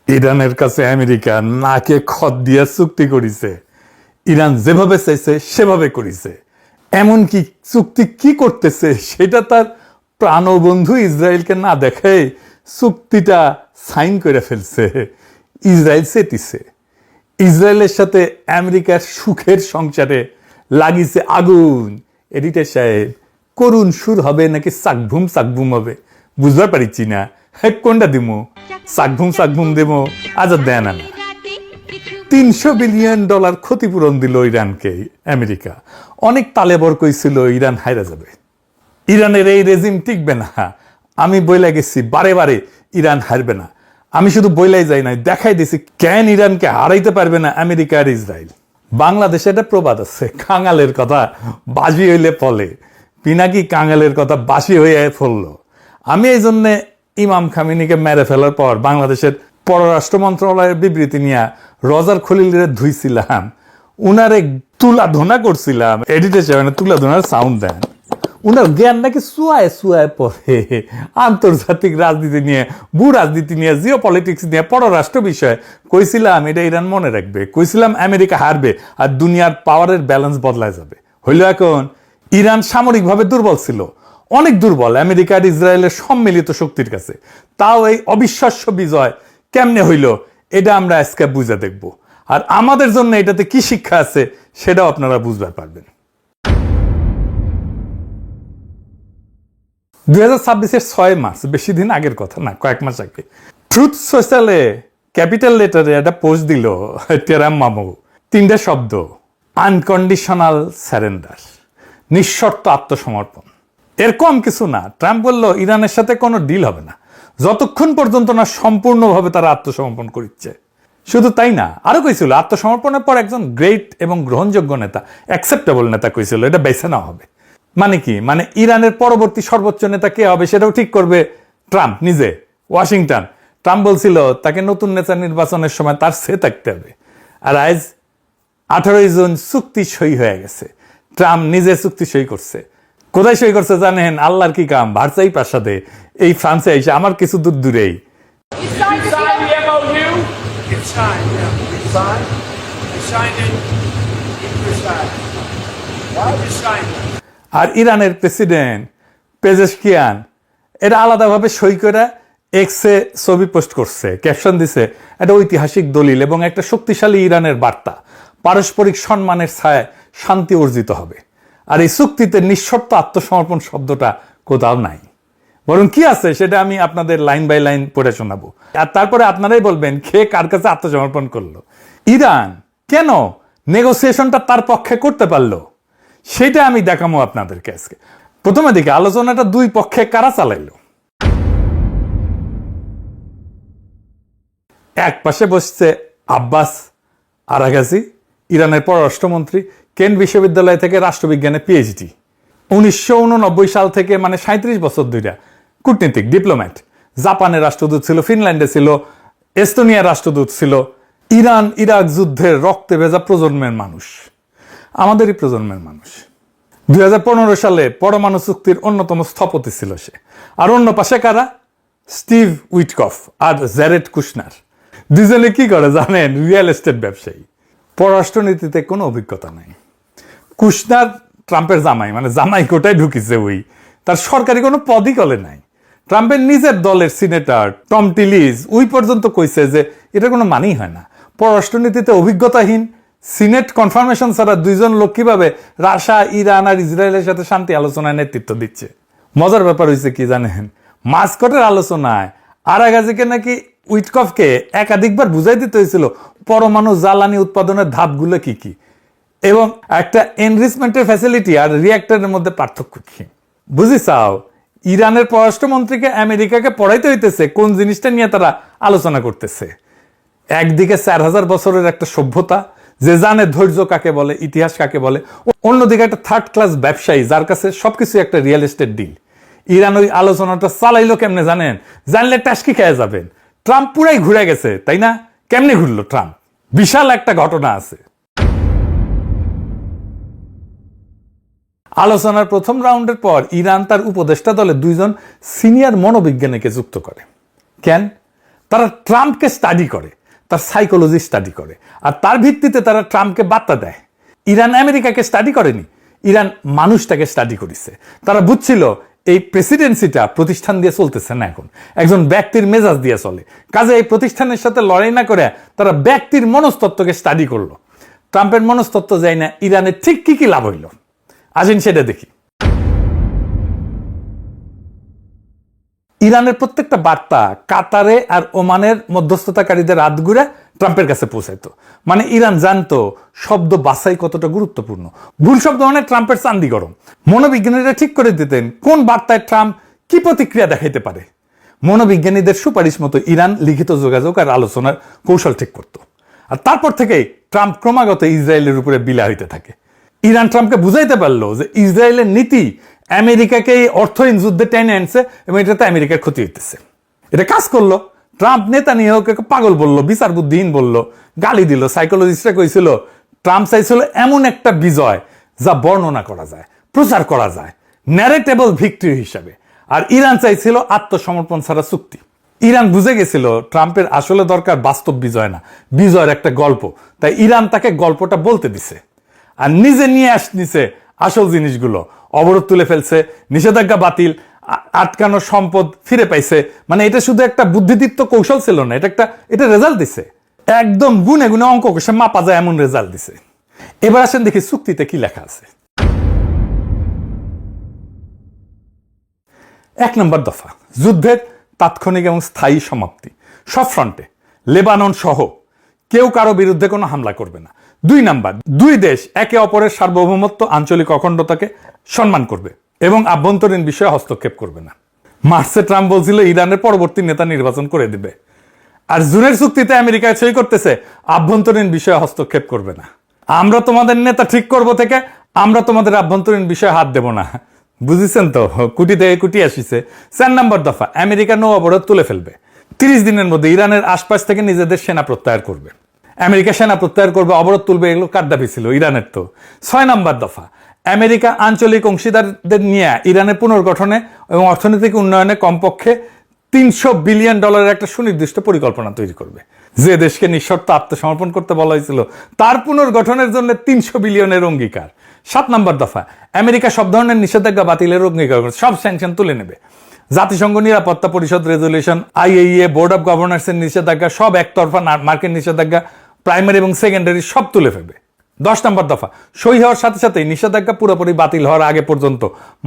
ইরানের কাছে আমেরিকা নাকে খত দিয়া চুক্তি করেছে। ইরান যেভাবে চাইছে সেভাবে করেছে। এমনকি চুক্তি কি করতেছে সেটা তার প্রাণবন্ধু ইসরায়েলকে না দেখে চুক্তিটা সাইন করে ফেলছে। ইসরায়েল চেতিছে। ইসরায়েলের সাথে আমেরিকার সুখের সংসারে লাগিছে আগুন। এডিটর সাহেব, করুণ সুর হবে নাকি চাকভুম হবে বুঝতে পারছি না। কোনটা দিমো? চাকভুম দেবো? আজাদ দেয় না। $300 বিলিয়ন ক্ষতিপূরণ দিল ইরানকে আমেরিকা। অনেক তালেবর কইছিল ইরান হাইরা যাবে, ইরানের এই রেজিম টিকবে না। আমি বইলা গেছি বারে বারে ইরান হারবে না। আমি শুধু বইলাই যাই নাই, দেখাই দিছি কেন ইরানকে হারাইতে পারবে না আমেরিকা আর ইসরায়েল। বাংলাদেশে একটা প্রবাদ আছে, কাঙালের কথা বাজি হইলে ফলে। পিনাকি কাঙালের কথা বাসি হয়ে ফললো। আমি এই জন্যে ইমাম খামিনিকে মেরে ফেলার পর বাংলাদেশের পররাষ্ট্র মন্ত্রণালয়ের বিবৃতি নিয়ে রজার খলিলের ধুইছিলাম, উনারে তুলাধনা করছিলাম। এডিটর সাহেব তুলাধনার সাউন্ড দেন। উনার জ্ঞান নাকি সুয়ায় পড়ে আন্তর্জাতিক রাজনীতি নিয়ে, ভূ রাজনীতি নিয়ে, জিও পলিটিক্স নিয়ে, পররাষ্ট্র বিষয়ে। কইছিলাম এটা ইরান মনে রাখবে, কইছিলাম আমেরিকা হারবে আর দুনিয়ার পাওয়ারের ব্যালেন্স বদলায় যাবে। হইল এখন ইরান সামরিকভাবে দুর্বল ছিল, অনেক দুর্বল আমেরিকা আর ইসরায়েলের সম্মিলিত শক্তির কাছে। তাও এই অবিশ্বাস্য বিজয় কেমনে হইল এটা আমরা আজকে বুঝে দেখব। আর আমাদের জন্য এটাতে কি শিক্ষা আছে সেটাও আপনারা বুঝতে পারবেন। 2026-এর 6 মার্চ, বেশি দিন আগের কথা না, কয়েক মাস আগে, ট্রুথ সোশ্যালে ক্যাপিটাল লেটারে একটা পোস্ট দিল টেরাম মামু। 3টা শব্দ, আনকন্ডিশনাল সারেন্ডার, নিঃশর্ত আত্মসমর্পণ। এর কম কিছু না। ট্রাম্প বলল ইরানের সাথে কোনো ডিল হবে না যতক্ষণ পর্যন্ত না সম্পূর্ণভাবে তারা আত্মসমর্পণ করছে। শুধু তাই না, আরো কইছিল আত্মসমর্পণের পর একজন গ্রেট এবং গ্রহণযোগ্য নেতা, অ্যাকসেপ্টেবল নেতা কইছিল, এটা বেছে নেওয়া হবে। মানে কি? মানে ইরানের পরবর্তী সর্বোচ্চ নেতা কে হবে সেটাও ঠিক করবে ট্রাম্প নিজে, ওয়াশিংটন। ট্রাম্প বলছিল তাকে নতুন নেতা নির্বাচনের সময় তার সে থাকতে হবে। আর আজ 18 জুন চুক্তি সই হয়ে গেছে। ট্রাম্প নিজে চুক্তি সই করছে। কোথায় সই করছে জানেন? আল্লাহর কি কাম, ভার্সাই প্রাসাদে, এই ফ্রান্সে এসে, আমার কিছু দূর দূরেই। আর ইরানের প্রেসিডেন্ট পেজেশকিয়ান এটা আলাদাভাবে সই করে এক্সে ছবি পোস্ট করছে, ক্যাপশন দিছে একটা ঐতিহাসিক দলিল এবং একটা শক্তিশালী ইরানের বার্তা, পারস্পরিক সম্মানের ছায়ায় শান্তি অর্জিত হবে। আর এই চুক্তিতে নিঃশর্ত আত্মসমর্পণ শব্দটা কোথাও নাই। বরং কি আছে সেটা আমি আপনাদের লাইন বাই লাইন পড়ে শোনাবো, আর তারপরে আপনারাই বলবেন কে কার কাছে আত্মসমর্পণ করলো। ইরান কেন নেগোসিয়েশনটা তার পক্ষে করতে পারলো সেটা আমি দেখাবো আপনাদেরকে আজকে। প্রথমে দিকে আলোচনাটা দুই পক্ষে কারা চালাইলো। এক পাশে বসছে আব্বাস আরাগাজি, ইরানের পররাষ্ট্রমন্ত্রী, কেন্ট বিশ্ববিদ্যালয় থেকে রাষ্ট্রবিজ্ঞানে পিএইচডি। 1989 সাল থেকে, মানে 37 বছর ধরে কূটনীতিক, ডিপ্লোম্যাট। জাপানের রাষ্ট্রদূত ছিল, ফিনল্যান্ডে ছিল, এস্তোনিয়ার রাষ্ট্রদূত ছিল। ইরান ইরাক যুদ্ধের রক্তে ভেজা প্রজন্মের মানুষ, আমাদেরই প্রজন্মের মানুষ। 2015 সালে পরমাণু চুক্তির অন্যতম স্থপতি ছিল সে। আর অন্য পাশে কারা? স্টিভ উইটকফ আর জ্যারেড কুশনার। দুজনে কি করে জানেন? রিয়েল এস্টেট ব্যবসায়ী, পররাষ্ট্রনীতিতে কোনো অভিজ্ঞতা নাই। কুশনার ট্রাম্পের জামাই, মানে জামাই কোটায় ঢুকিছে ওই, তার সরকারি কোনো পদই কলে নাই। ট্রাম্পের নিজের দলের সিনেটর টম টিলিজ ওই পর্যন্ত কইছে যে এটা কোনো মানেই হয় না। পররাষ্ট্রনীতিতে অভিজ্ঞতাহীন, সিনেট কনফার্মেশন ছাড়া দুইজন লোক কিভাবে রাশিয়া, ইরান আর ইসরায়েলের সাথে শান্তি আলোচনায় নেতৃত্ব দিচ্ছে। মজার ব্যাপার হয়েছে কি জানেন? মাস্কটের আলোচনায় আরাগাজিকে নাকি উইটকফকে একাধিকবার বুঝাই দিতে হয়েছিল পরমাণু জ্বালানি উৎপাদনের ধাপগুলো কি কি এবং একটা এনরিচমেন্টের ফ্যাসিলিটি আর রিঅ্যাক্টরের মধ্যে পার্থক্য কি। বুঝি চাও? ইরানের পররাষ্ট্রমন্ত্রীকে আমেরিকাকে পড়াইতে হইতেছে কোন জিনিসটা নিয়ে তারা আলোচনা করতেছে। একদিকে 4000 বছরের একটা সভ্যতা যে জানে ধৈর্য কাকে বলে, ইতিহাস কাকে বলে, অন্যদিকে একটা থার্ড ক্লাস ব্যবসায়ী যার কাছে সবকিছু একটা রিয়েল এস্টেট ডিল। ইরান ওই আলোচনাটা চালাইলো কেমনে জানেন? জানলে টাস্কি খেয়ে যাবেন। ট্রাম্প পুরাই ঘুরে গেছে, তাই না? কেমনে ঘুরলো ট্রাম্প? বিশাল একটা ঘটনা আছে। আলোচনার প্রথম রাউন্ডের পর ইরান তার উপদেষ্টা দলে 2 জন সিনিয়র মনোবিজ্ঞানীকে যুক্ত করে। কেন? তারা ট্রাম্পকে স্টাডি করে, তার সাইকোলজি স্টাডি করে, আর তার ভিত্তিতে তারা ট্রাম্পকে বার্তা দেয়। ইরান আমেরিকাকে স্টাডি করেনি, ইরান মানুষটাকে স্টাডি করেছে। তারা বুঝছিল এই প্রেসিডেন্সিটা প্রতিষ্ঠান দিয়ে চলতেছে না, এখন একজন ব্যক্তির মেজাজ দিয়ে চলে। কাজে এই প্রতিষ্ঠানের সাথে লড়াই না করে তারা ব্যক্তির মনস্তত্ত্বকে স্টাডি করলো। ট্রাম্পের মনস্তত্ত্ব যায় না, ইরানের ঠিক কি কি লাভ হইল আসেন সেটা দেখি। ইরানের প্রত্যেকটা বার্তা কাতারে আর ওমানের মধ্যস্থতাকারীদের হাত ঘুরে ট্রাম্পের কাছে পৌঁছাইতো। মানে ইরান জানতো শব্দ বাছাই কতটা গুরুত্বপূর্ণ। ভুল শব্দ মানে ট্রাম্পের চান্দি গরম। মনোবিজ্ঞানীরা ঠিক করে দিতেন কোন বার্তায় ট্রাম্প কি প্রতিক্রিয়া দেখাইতে পারে। মনোবিজ্ঞানীদের সুপারিশ মতো ইরান লিখিত যোগাযোগ আর আলোচনার কৌশল ঠিক করত। আর তারপর থেকেই ট্রাম্প ক্রমাগত ইসরায়েলের উপরে বিলা হইতে থাকে। ইরান ট্রাম্পকে বুঝাইতে পারলো যে ইসরায়েলের নীতি আমেরিকাকে এই অর্থহীন যুদ্ধে টেনে আনছে এবং এটাতে আমেরিকার ক্ষতি হইতেছে। এটা কাজ করলো। ট্রাম্প নেতানিয়াহুকে পাগল বললো, বিচার বুদ্ধিহীন বললো, গালি দিল। সাইকোলজিস্টরা কইছিল ট্রাম্প চাইছিল এমন একটা বিজয় যা বর্ণনা করা যায়, প্রচার করা যায়, ন্যারেটেবল ভিক্টরি হিসাবে। আর ইরান চাইছিল আত্মসমর্পণ ছাড়া চুক্তি। ইরান বুঝে গেছিল ট্রাম্পের আসলে দরকার বাস্তব বিজয় না, বিজয়ের একটা গল্প। তাই ইরান তাকে গল্পটা বলতে দিছে আর নিজে নিয়ে আসছে আসল জিনিসগুলো। অবরোধ তুলে ফেলছে, নিষেধাজ্ঞা বাতিল, আটকানো সম্পদ ফিরে পাইছে। মানে এটা শুধু একটা বুদ্ধিদীপ্ত কৌশল ছিল না, এটা রেজাল্ট দিছে। একদম গুনে গুনে অঙ্ক কষে মাপা যায় এমন রেজাল্ট দিছে। এবার আসেন দেখি চুক্তিতে কি লেখা আছে। 1 নম্বর দফা, যুদ্ধের তাৎক্ষণিক এবং স্থায়ী সমাপ্তি সব ফ্রন্টে, লেবানন সহ কেউ কারো বিরুদ্ধে কোনো হামলা করবে না। 2 নাম্বার, দুই দেশ একে অপরের সার্বভৌমত্ব, আঞ্চলিক অখণ্ডতাকে সম্মান করবে এবং আভ্যন্তরীণ বিষয়ে হস্তক্ষেপ করবে না। মার্চে ট্রাম্প বলছিল ইরানের পরবর্তী নেতা নির্বাচন করে দিবে, আর জুনের চুক্তিতে আমেরিকায় সই করতেছে আভ্যন্তরীণ বিষয়ে হস্তক্ষেপ করবে না। আমরা তোমাদের নেতা ঠিক করব থেকে আমরা তোমাদের আভ্যন্তরীণ বিষয়ে হাত দেব না। বুঝেছেন তো, কুটি থেকে কুটি আসিছে। 4 নম্বর দফা, আমেরিকা নৌ অবরোধ তুলে ফেলবে। 30 দিনের মধ্যে ইরানের আশপাশ থেকে নিজেদের সেনা প্রত্যাহার করবে। আমেরিকা সেনা প্রত্যাহার করবে, অবরোধ তুলবে, এগুলো কার দাবি ছিল? ইরানের তো। 6 নম্বর দফা, আমেরিকা আঞ্চলিক অংশীদারদের নিয়ে ইরানের পুনর্গঠনে এবং অর্থনৈতিক উন্নয়নে কমপক্ষে $300 বিলিয়ন একটা সুনির্দিষ্ট পরিকল্পনা তৈরি করবে। যে দেশকে নিঃশর্ত আত্মসমর্পণ করতে বলা হয়েছিল তার পুনর্গঠনের জন্য 300 বিলিয়নের অঙ্গীকার। 7 নম্বর দফা, আমেরিকা সব ধরনের নিষেধাজ্ঞা বাতিলের অঙ্গীকার করবে, সব স্যাংশন তুলে নেবে। জাতিসংঘ নিরাপত্তা পরিষদ রেজলিউশন, IAEA, বোর্ড অব গভর্নর্সের নিষেধাজ্ঞা, সব একতরফা মার্কিন নিষেধাজ্ঞা, প্রাইমারি এবং সেকেন্ডারি সব তুলে ফেলবে। 10 নম্বর দফা, সই হওয়ার সাথে সাথে নিষেধাজ্ঞা পুরোপুরি বাতিল হওয়ার আগে পর্যন্ত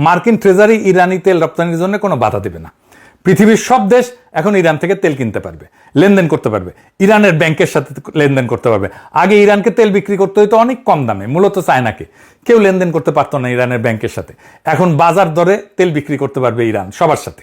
মার্কিন ট্রেজারি ইরানি তেল রপ্তানির জন্য কোনো বাধা দেবে না। পৃথিবীর সব দেশ এখন ইরান থেকে তেল কিনতে পারবে, লেনদেন করতে পারবে, ইরানের ব্যাংকের সাথে লেনদেন করতে পারবে। আগে ইরানকে তেল বিক্রি করতে হইতো অনেক কম দামে, মূলত চায়নাকে, কেউ লেনদেন করতে পারতো না ইরানের ব্যাংকের সাথে। এখন বাজার দরে তেল বিক্রি করতে পারবে ইরান সবার সাথে।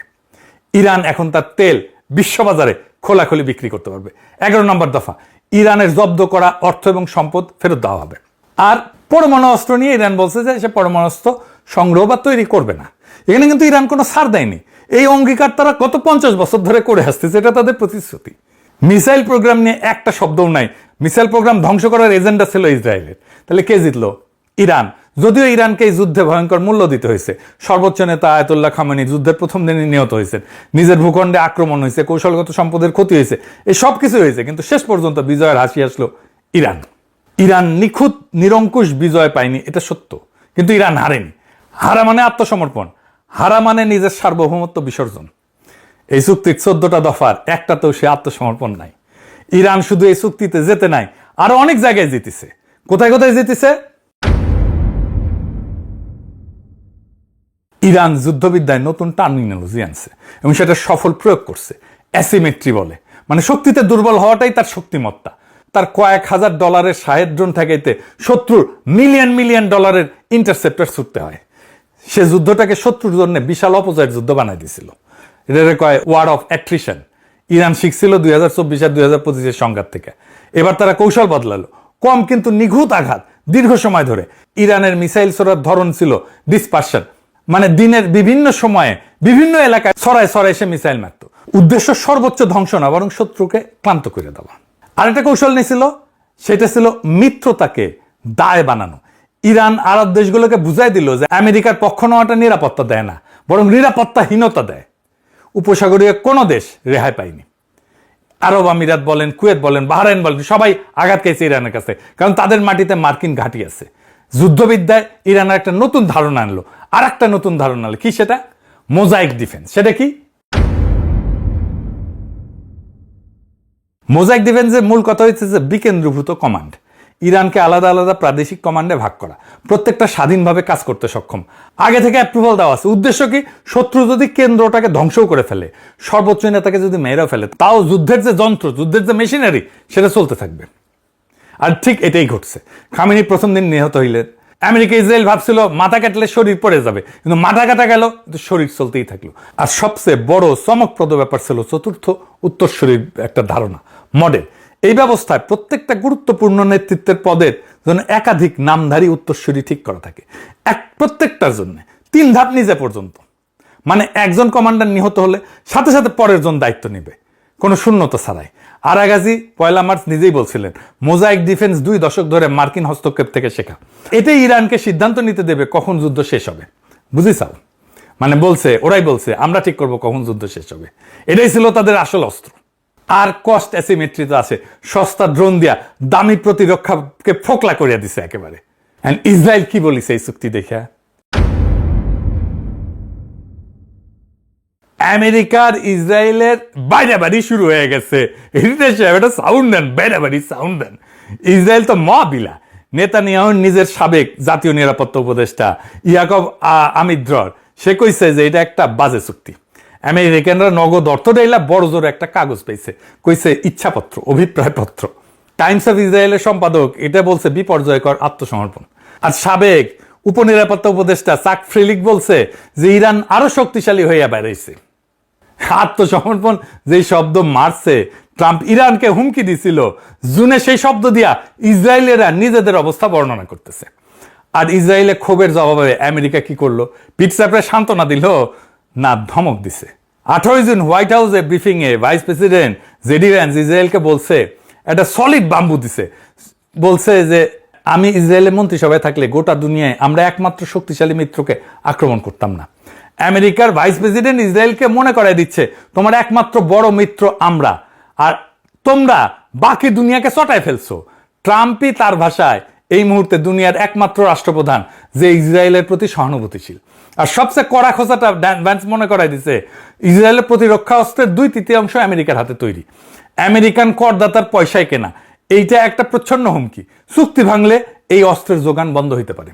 ইরান এখন তার তেল বিশ্ববাজারে খোলাখুলি বিক্রি করতে পারবে। 11 নম্বর দফা, ইরানের জব্দ করা অর্থ এবং সম্পদ ফেরত দেওয়া হবে। আর পরমাণু অস্ত্র নিয়ে ইরান বলছে যে সে পরমাণু অস্ত্র সংগ্রহ বা তৈরি করবে না। এখানে কিন্তু ইরান কোনো ছাড় দেয়নি। এই অঙ্গীকার তারা গত 50 বছর ধরে করে আসতেছে, এটা তাদের প্রতিশ্রুতি। মিসাইল প্রোগ্রাম নিয়ে একটা শব্দও নাই। মিসাইল প্রোগ্রাম ধ্বংস করার এজেন্ডা ছিল ইসরায়েলের। তাহলে কে জিতলো? ইরান। যদিও ইরানকে এই যুদ্ধে ভয়ঙ্কর মূল্য দিতে হয়েছে। সর্বোচ্চ নেতা আয়াতুল্লাহ খামেনি যুদ্ধের প্রথম দিনে নিহত হয়েছেন, নিজের ভূখণ্ডে আক্রমণ হয়েছে, কৌশলগত সম্পদের ক্ষতি হয়েছে, এই সব কিছু হয়েছে, কিন্তু শেষ পর্যন্ত বিজয়ের হাসি আসলো ইরান। ইরান নিখুঁত নিরঙ্কুশ বিজয় পায়নি, এটা সত্য, কিন্তু ইরান হারেনি। হারা মানে আত্মসমর্পণ, হারা মানে নিজের সার্বভৌমত্ব বিসর্জন। এই চুক্তির 14টা দফার একটাতেও সে আত্মসমর্পণ নাই। ইরান শুধু এই চুক্তিতে যেতে নাই, আরো অনেক জায়গায় জিতেছে। কোথায় কোথায় জিতেছে? ইরান যুদ্ধবিদ্যায় নতুন টার্মিনোলজি আনছে এবং সেটা সফল প্রয়োগ করছে। অ্যাসিমেট্রি বলে, মানে শক্তিতে দুর্বল হওয়াটাই তার শক্তিমত্তা। তার কয়েক হাজার ডলারের সাহেব ড্রোন ঠেকাইতে শত্রুর মিলিয়ন মিলিয়ন ডলারের ইন্টারসেপ্টর ছুটতে হয়। সে যুদ্ধটাকে শত্রুর জন্য বিশাল অপজয়ের যুদ্ধ বানাই দিয়েছিল। এটা কয় ওয়ার অফ অ্যাট্রিশন। ইরান শিখছিল 2024 আর 2025 সংঘাত থেকে। এবার তারা কৌশল বদলালো, কম কিন্তু নিখুঁত আঘাত দীর্ঘ সময় ধরে। ইরানের মিসাইল ছোড়ার ধরন ছিল ডিসপারশন, মানে দিনের বিভিন্ন সময়ে বিভিন্ন এলাকায় ছড়ায় ছড়ায় সে মিসাইল মারত। উদ্দেশ্য সর্বোচ্চ ধ্বংস না, বরং শত্রুকে ক্লান্ত করে দেওয়া। আরেকটা কৌশল নিয়েছিল, সেটা ছিল মিত্রতাকে দায় বানানো। ইরান আরব দেশগুলোকে বুঝাই দিল যে আমেরিকার পক্ষ নেওয়াটা নিরাপত্তা দেয় না, বরং নিরাপত্তাহীনতা দেয়। উপসাগরীয় কোনো দেশ রেহাই পায়নি। আরব আমিরাত বলেন, কুয়েত বলেন, বাহরাইন বলেন, সবাই আঘাত খেয়েছে ইরানের কাছে, কারণ তাদের মাটিতে মার্কিন ঘাঁটি আছে। যুদ্ধবিদ্যায় ইরানের একটা নতুন ধারণা আনলো, আর একটা নতুন ধারণা আনলো, কি সেটা? Mosaic defence. সেটা কি? মোজাইক ডিফেন্সের মূল কথা হচ্ছে যে বিকেন্দ্রীভূত কমান্ড, ইরানকে আলাদা আলাদা প্রাদেশিক কমান্ডে ভাগ করা, প্রত্যেকটা স্বাধীনভাবে কাজ করতে সক্ষম, আগে থেকে অ্যাপ্রুভাল দেওয়া আছে। উদ্দেশ্য কি? শত্রু যদি কেন্দ্রটাকে ধ্বংসও করে ফেলে, সর্বোচ্চ নেতাকে যদি মেরেও ফেলে, তাও যুদ্ধের যে যন্ত্র, যুদ্ধের যে মেশিনারি, সেটা চলতে থাকবে। আর ঠিক এটাই ঘটছে। খামেনি প্রথম দিন নিহত হইলেন। আমেরিকা ইসরায়েল ভাবছিল মাথা কাটলে শরীর পড়ে যাবে, কিন্তু মাথা কাটা গেল, কিন্তু শরীর চলতেই থাকলো। আর সবচেয়ে বড় চমকপ্রদ ব্যাপার ছিল চতুর্থ উত্তরসূরির একটা ধারণা, মডেল। এই ব্যবস্থায় প্রত্যেকটা গুরুত্বপূর্ণ নেতৃত্বের পদের জন্য একাধিক নামধারী উত্তরসূরি ঠিক করা থাকে, প্রত্যেকটার জন্য 3 ধাপ নিজে পর্যন্ত। মানে একজন কমান্ডার নিহত হলে সাথে সাথে পরের জন দায়িত্ব নেবে, কোনো শূন্যতা ছাড়াই। আরাগাজি 1 মার্চ নিজেই বলছিলেন, মোজাইক ডিফেন্স 2 দশক ধরে মার্কিন হস্তক্ষেপ থেকে শেখা। এটাই ইরানকে সিদ্ধান্ত নিতে দেবে কখন যুদ্ধ শেষ হবে। বুঝিসাও? মানে বলছে, ওরাই বলছে আমরা ঠিক করবো কখন যুদ্ধ শেষ হবে। এটাই ছিল তাদের আসল অস্ত্র। আর কস্ট অ্যাসিমেট্রি তো আছে, সস্তা ড্রোন দিয়া দামি প্রতিরক্ষাকে ফোকলা করিয়া দিছে একেবারে। ইসরায়েল কি বলিছে এই চুক্তি দেখা? আমেরিকার ইসরায়েলের বাইরাবাড়ি শুরু হয়ে গেছে। এটা সাউন্ড দেন, বাইরাবাড়ি সাউন্ড দেন। ইসরায়েল তো মহাবিলা। নেতানিয়াহু নিজের সাবেক জাতীয় নিরাপত্তা উপদেষ্টা ইয়াকব আমিদ্রর, সে কইছে যে এটা একটা বাজে চুক্তি। আমেরিকানরা নগদ অর্থ দেইলা বড় জোর একটা কাগজ পেয়েছে, কইছে ইচ্ছাপত্র, অভিপ্রায়পত্র। টাইমস অফ ইসরায়েলের সম্পাদক এটা বলছে বিপর্যয়কর আত্মসমর্পণ। আর সাবেক উপনিরাপত্তা উপদেষ্টা চাক ফ্রিলিক বলছে যে ইরান আরো শক্তিশালী হইয়া বেড়াইছে। আত্মসমর্পণ যেই শব্দ মারছে, ট্রাম্প ইরানকে হুমকি দিছিল জুনে, সেই শব্দ দিয়া ইসরায়েলেরা নিজেদের অবস্থা বর্ণনা করতেছে। আর ইসরায়েলে ক্ষোভের জবাবে আমেরিকা কি করলো? পিঠ চাপড়ে সান্ত্বনা দিল না ধমক দিছে? 18 জুন হোয়াইট হাউসে ব্রিফিং এ ভাইস প্রেসিডেন্ট জেডি ভ্যান্স ইসরায়েলকে বলছে, একটা সলিড বাম্বু দিছে, বলছে যে আমি ইসরায়েলের মন্ত্রিসভায় থাকলে গোটা দুনিয়ায় আমরা একমাত্র শক্তিশালী মিত্রকে আক্রমণ করতাম না। আমেরিকার ভাইস প্রেসিডেন্ট ইসরায়েলকে মনে করায় দিচ্ছে তোমার একমাত্র বড় মিত্র আমরা, আর তোমরা বাকি দুনিয়াকে চটায় ফেলছো। ট্রাম্পই তার ভাষায় এই মুহূর্তে দুনিয়ার একমাত্র রাষ্ট্রপ্রধান যে ইসরায়েলের প্রতি সহানুভূতিশীল। আর সবচেয়ে কড়া খোঁচাটা ভ্যান্স মনে করাই দিচ্ছে, ইসরায়েলের প্রতিরক্ষা অস্ত্রের 2/3 আমেরিকার হাতে তৈরি, আমেরিকান করদাতার পয়সায় কেনা। এইটা একটা প্রচ্ছন্ন হুমকি। চুক্তি ভাঙলে এই অস্ত্রের যোগান বন্ধ হইতে পারে।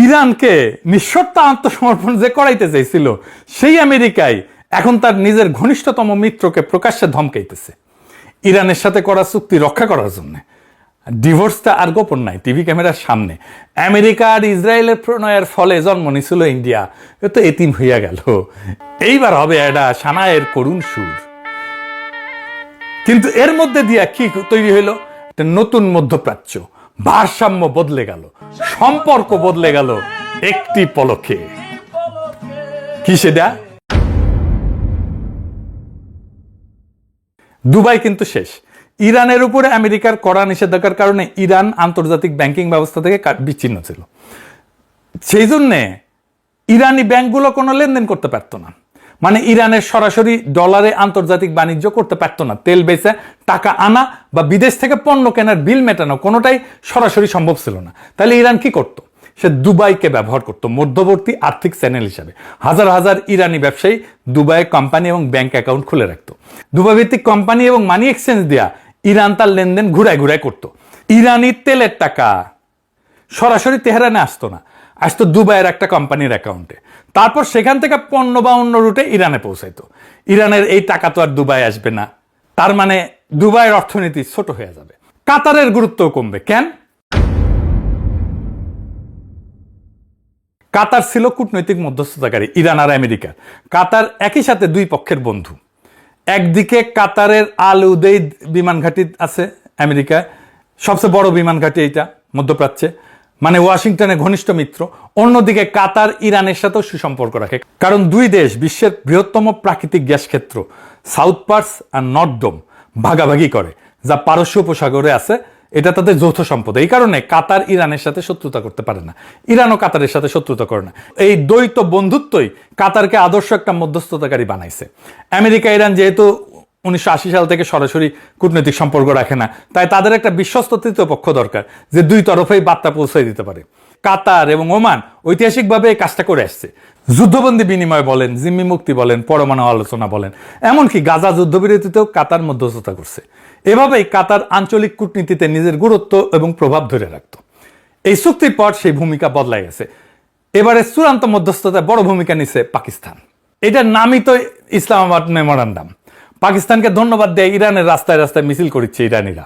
ইরানকে নিঃশর্ত আত্মসমর্পণ যে করাইতে চাইছিল, সেই আমেরিকায় এখন তার নিজের ঘনিষ্ঠতম মিত্রকে প্রকাশ্যে ধমকাইতেছে ইরানের সাথে করা চুক্তি রক্ষা করার জন্য। ডিভোর্সটা আর গোপন নাই, টিভি ক্যামেরার সামনে। আমেরিকা আর ইসরায়েলের প্রণয়ের ফলে জন্ম নিছিল ইন্ডিয়া, এ তো এতিম হইয়া গেল। এইবার হবে এটা সানায়ের করুণ সুর। কিন্তু এর মধ্যে দিয়া কি তৈরি হইল? একটা নতুন মধ্যপ্রাচ্য। ভারসাম্য বদলে গেল, সম্পর্ক বদলে গেল একটি পলকে। কি সেটা? দুবাই কিন্তু শেষ। ইরানের উপরে আমেরিকার কড়া নিষেধাজ্ঞার কারণে ইরান আন্তর্জাতিক ব্যাংকিং ব্যবস্থা থেকে বিচ্ছিন্ন ছিল। সেই জন্যে ইরানি ব্যাংকগুলো কোনো লেনদেন করতে পারতো না। মানে ইরানের সরাসরি ডলারে আন্তর্জাতিক বাণিজ্য করতে পারতো না। তেল বেচে টাকা আনা বা বিদেশ থেকে পণ্য কেনার বিল মেটানো কোনোটাই সরাসরি সম্ভব ছিল না। তাহলে ইরান কি করত? সে দুবাইকে ব্যবহার করত মধ্যবর্তী আর্থিক চ্যানেল হিসাবে। হাজার হাজার ইরানি ব্যবসায়ী দুবাইয়ে কোম্পানি এবং ব্যাংক অ্যাকাউন্ট খুলে রাখত। দুবাই ভিত্তিক কোম্পানি এবং মানি এক্সচেঞ্জ দিয়া ইরান তার লেনদেন ঘুরায় ঘুরায় করত। ইরানি তেলের টাকা সরাসরি তেহরানে আসতো না, আসতো দুবাইয়ের একটা কোম্পানির অ্যাকাউন্টে। তারপর সেখান থেকে পণ্য বা অন্য রুটে ইরানে পৌঁছাইতো। ইরানের এই টাকা তো আর দুবাই আসবে না, তার মানে দুবাইয়ের অর্থনীতি ছোট হয়ে যাবে। কাতারের গুরুত্ব কমবে। কেন? কাতার ছিল কূটনৈতিক মধ্যস্থতাকারী ইরান আর আমেরিকার। কাতার একই সাথে দুই পক্ষের বন্ধু। একদিকে কাতারের আল উদেইদ বিমান ঘাঁটি আছে আমেরিকা, সবচেয়ে বড় বিমান ঘাঁটি এইটা মধ্যপ্রাচ্যে, মানে ওয়াশিংটনের ঘনিষ্ঠ মিত্র। অন্যদিকে কাতার ইরানের সাথেও সুসম্পর্ক রাখে, কারণ দুই দেশ বিশ্বের বৃহত্তম প্রাকৃতিক গ্যাস ক্ষেত্র সাউথ পার্স আর নর্থ ডোম ভাগাভাগি করে, যা পারস্য উপসাগরে আছে। এটা তাদের যৌথ সম্পদ। এই কারণে কাতার ইরানের সাথে শত্রুতা করতে পারে না, ইরানও কাতারের সাথে শত্রুতা করে না। এই দ্বৈত বন্ধুত্বই কাতারকে আদর্শ একটা মধ্যস্থতাকারী বানাইছে। আমেরিকা ইরান যেহেতু 1980 সাল থেকে সরাসরি কূটনৈতিক সম্পর্ক রাখে না, তাই তাদের একটা বিশ্বস্ত তৃতীয় পক্ষ দরকার যে দুই তরফেই বার্তা পৌঁছে দিতে পারে। কাতার এবং ওমান ঐতিহাসিকভাবে এই কাজটা করে আসছে। যুদ্ধবন্দী বিনিময় বলেন, জিম্মি মুক্তি বলেন, পরমাণু আলোচনা বলেন, এমনকি গাজা যুদ্ধবিরতিতেও কাতার মধ্যস্থতা করছে। এভাবেই কাতার আঞ্চলিক কূটনীতিতে নিজের গুরুত্ব এবং প্রভাব ধরে রাখত। এই চুক্তির পর সেই ভূমিকা বদলাই গেছে। এবারে চূড়ান্ত মধ্যস্থতায় বড় ভূমিকা নিছে পাকিস্তান। এটার নামই তো ইসলামাবাদ মেমোরান্ডাম। পাকিস্তানকে ধন্যবাদ দেয় ইরানের রাস্তায় রাস্তায় মিছিল করছে ইরানিরা।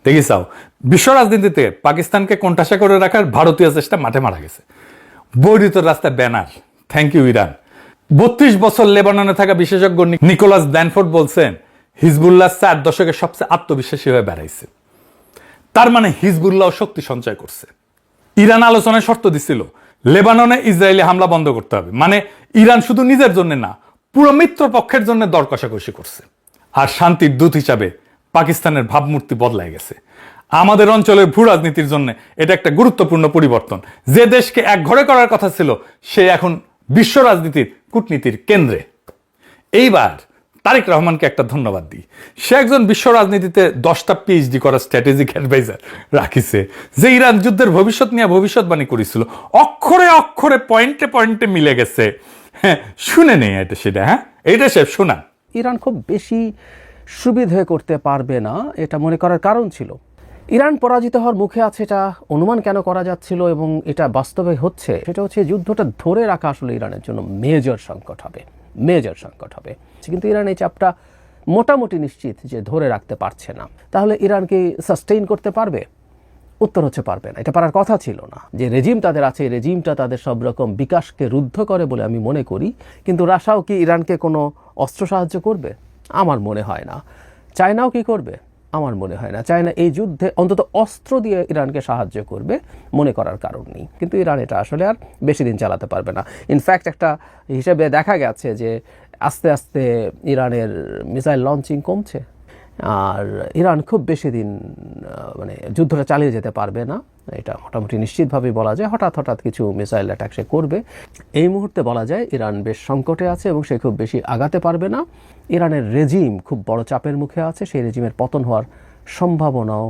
দেখিসাও, বিশ্ব রাজনীতিতে পাকিস্তানকে কোণঠাসা করে রাখার ভারতীয় চেষ্টা মাঠে মারা গেছে। বৈরিত রাস্তায় ব্যানার, থ্যাংক ইউ ইরান। 32 বছর লেবাননে থাকা বিশেষজ্ঞ নিকোলাস ড্যানফোর্ড বলছেন, হিজবুল্লাহ 4 দশকের সবচেয়ে আত্মবিশ্বাসী হয়ে বেড়াইছে। তার মানে হিজবুল্লাহ শক্তি সঞ্চয় করছে। ইরান আলোচনায় শর্ত দিছিল, লেবাননে ইসরায়েলি হামলা বন্ধ করতে হবে। মানে ইরান শুধু নিজের জন্য না, পুরো মিত্র পক্ষের জন্য দর কষাকষি করছে। আর শান্তির দূত হিসাবে পাকিস্তানের ভাবমূর্তি বদলাই গেছে। আমাদের অঞ্চলের ভূ রাজনীতির জন্য এটা একটা গুরুত্বপূর্ণ পরিবর্তন। যে দেশকে এক ঘরে করার কথা ছিল, সে এখন বিশ্ব রাজনীতির কূটনীতির কেন্দ্রে। এইবার তারেক রহমানকে একটা ধন্যবাদ দিই। সে একজন বিশ্ব রাজনীতিতে 10টা পিএইচডি করা স্ট্র্যাটেজিক অ্যাডভাইজার রাখিছে, যে ইরান যুদ্ধের ভবিষ্যৎ নিয়ে ভবিষ্যৎবাণী করেছিল। অক্ষরে অক্ষরে পয়েন্টে পয়েন্টে মিলে গেছে। হ্যাঁ, শুনে নেই এটা সেটা। হ্যাঁ, এইটা সে শোনা। ইরান খুব বেশি সুবিধে করতে পারবে না, এটা মনে করার কারণ ছিল। ইরান পরাজিত হওয়ার মুখে আছে, এটা অনুমান কেন করা যাচ্ছিল এবং এটা বাস্তবে হচ্ছে, সেটা হচ্ছে যুদ্ধটা ধরে রাখা আসলে ইরানের জন্য মেজর সংকট হবে। কিন্তু ইরান এই চাপটা মোটামুটি নিশ্চিত যে ধরে রাখতে পারছে না। তাহলে ইরান কি সাস্টেইন করতে পারবে? উত্তর হচ্ছে পারবে না। এটা পারার কথা ছিল না। যে রেজিম তাদের আছে, এই রেজিমটা তাদের সব রকম বিকাশকে রুদ্ধ করে বলে আমি মনে করি। কিন্তু রাশিয়াও কি ইরানকে কোনো অস্ত্র সাহায্য করবে? আমার মনে হয় না। চায়নাও কি করবে? আমার মনে হয় না। চায়না এই যুদ্ধে অন্তত অস্ত্র দিয়ে ইরানকে সাহায্য করবে মনে করার কারণ নেই। কিন্তু ইরান এটা আসলে আর বেশি দিন চালাতে পারবে না। ইনফ্যাক্ট একটা হিসেবে দেখা গেছে যে আস্তে আস্তে ইরানের মিসাইল লঞ্চিং কমছে, আর ইরান খুব বেশি দিন মানে যুদ্ধটা চালিয়ে যেতে পারবে না। এটা মোটামুটি নিশ্চিতভাবেই বলা যায়। হঠাৎ কিছু মিসাইল অ্যাটাক সে করবে। এই মুহূর্তে বলা যায় ইরান বেশ সংকটে আছে এবং সে খুব বেশি আগাতে পারবে না। ইরানের রেজিম খুব বড় চাপের মুখে আছে। সেই রেজিমের পতন হওয়ার সম্ভাবনাও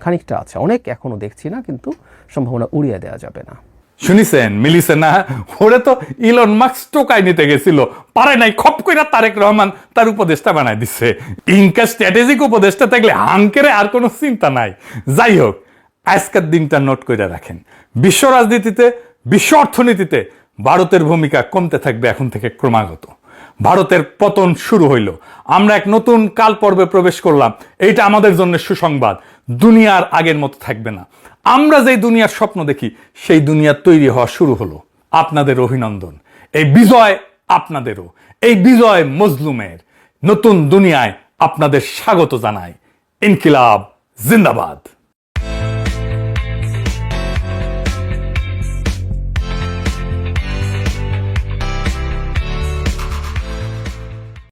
খানিকটা আছে, অনেক এখনো দেখছি না, কিন্তু সম্ভাবনা উড়িয়ে দেওয়া যাবে না। শুনিছেন, মিলিছে না? ওরে তো ইলন মাস্ক টোকাই নিতে গেছিল, পারে নাই, খপ কইরা তারেক রহমান তার উপদেষ্টা বানায় দিচ্ছে। ইনকা স্ট্র্যাটেজিক উপদেষ্টা থাকলে হাঙ্কেরে আর কোনো চিন্তা নাই। যাই হোক, আজকের দিনটা নোট করে রাখেন। বিশ্ব রাজনীতিতে, বিশ্ব অর্থনীতিতে ভারতের ভূমিকা কমতে থাকবে এখন থেকে ক্রমাগত। ভারতের পতন শুরু হইল, আমরা এক নতুন কাল পর্বে প্রবেশ করলাম। এইটা আমাদের জন্য সুসংবাদ। দুনিয়ার আগের মতো থাকবে না। আমরা যেই দুনিয়ার স্বপ্ন দেখি, সেই দুনিয়া তৈরি হওয়া শুরু হলো। আপনাদের অভিনন্দন। এই বিজয় আপনাদেরও। এই বিজয় মজলুমের। নতুন দুনিয়ায় আপনাদের স্বাগত জানাই। ইনকিলাব জিন্দাবাদ।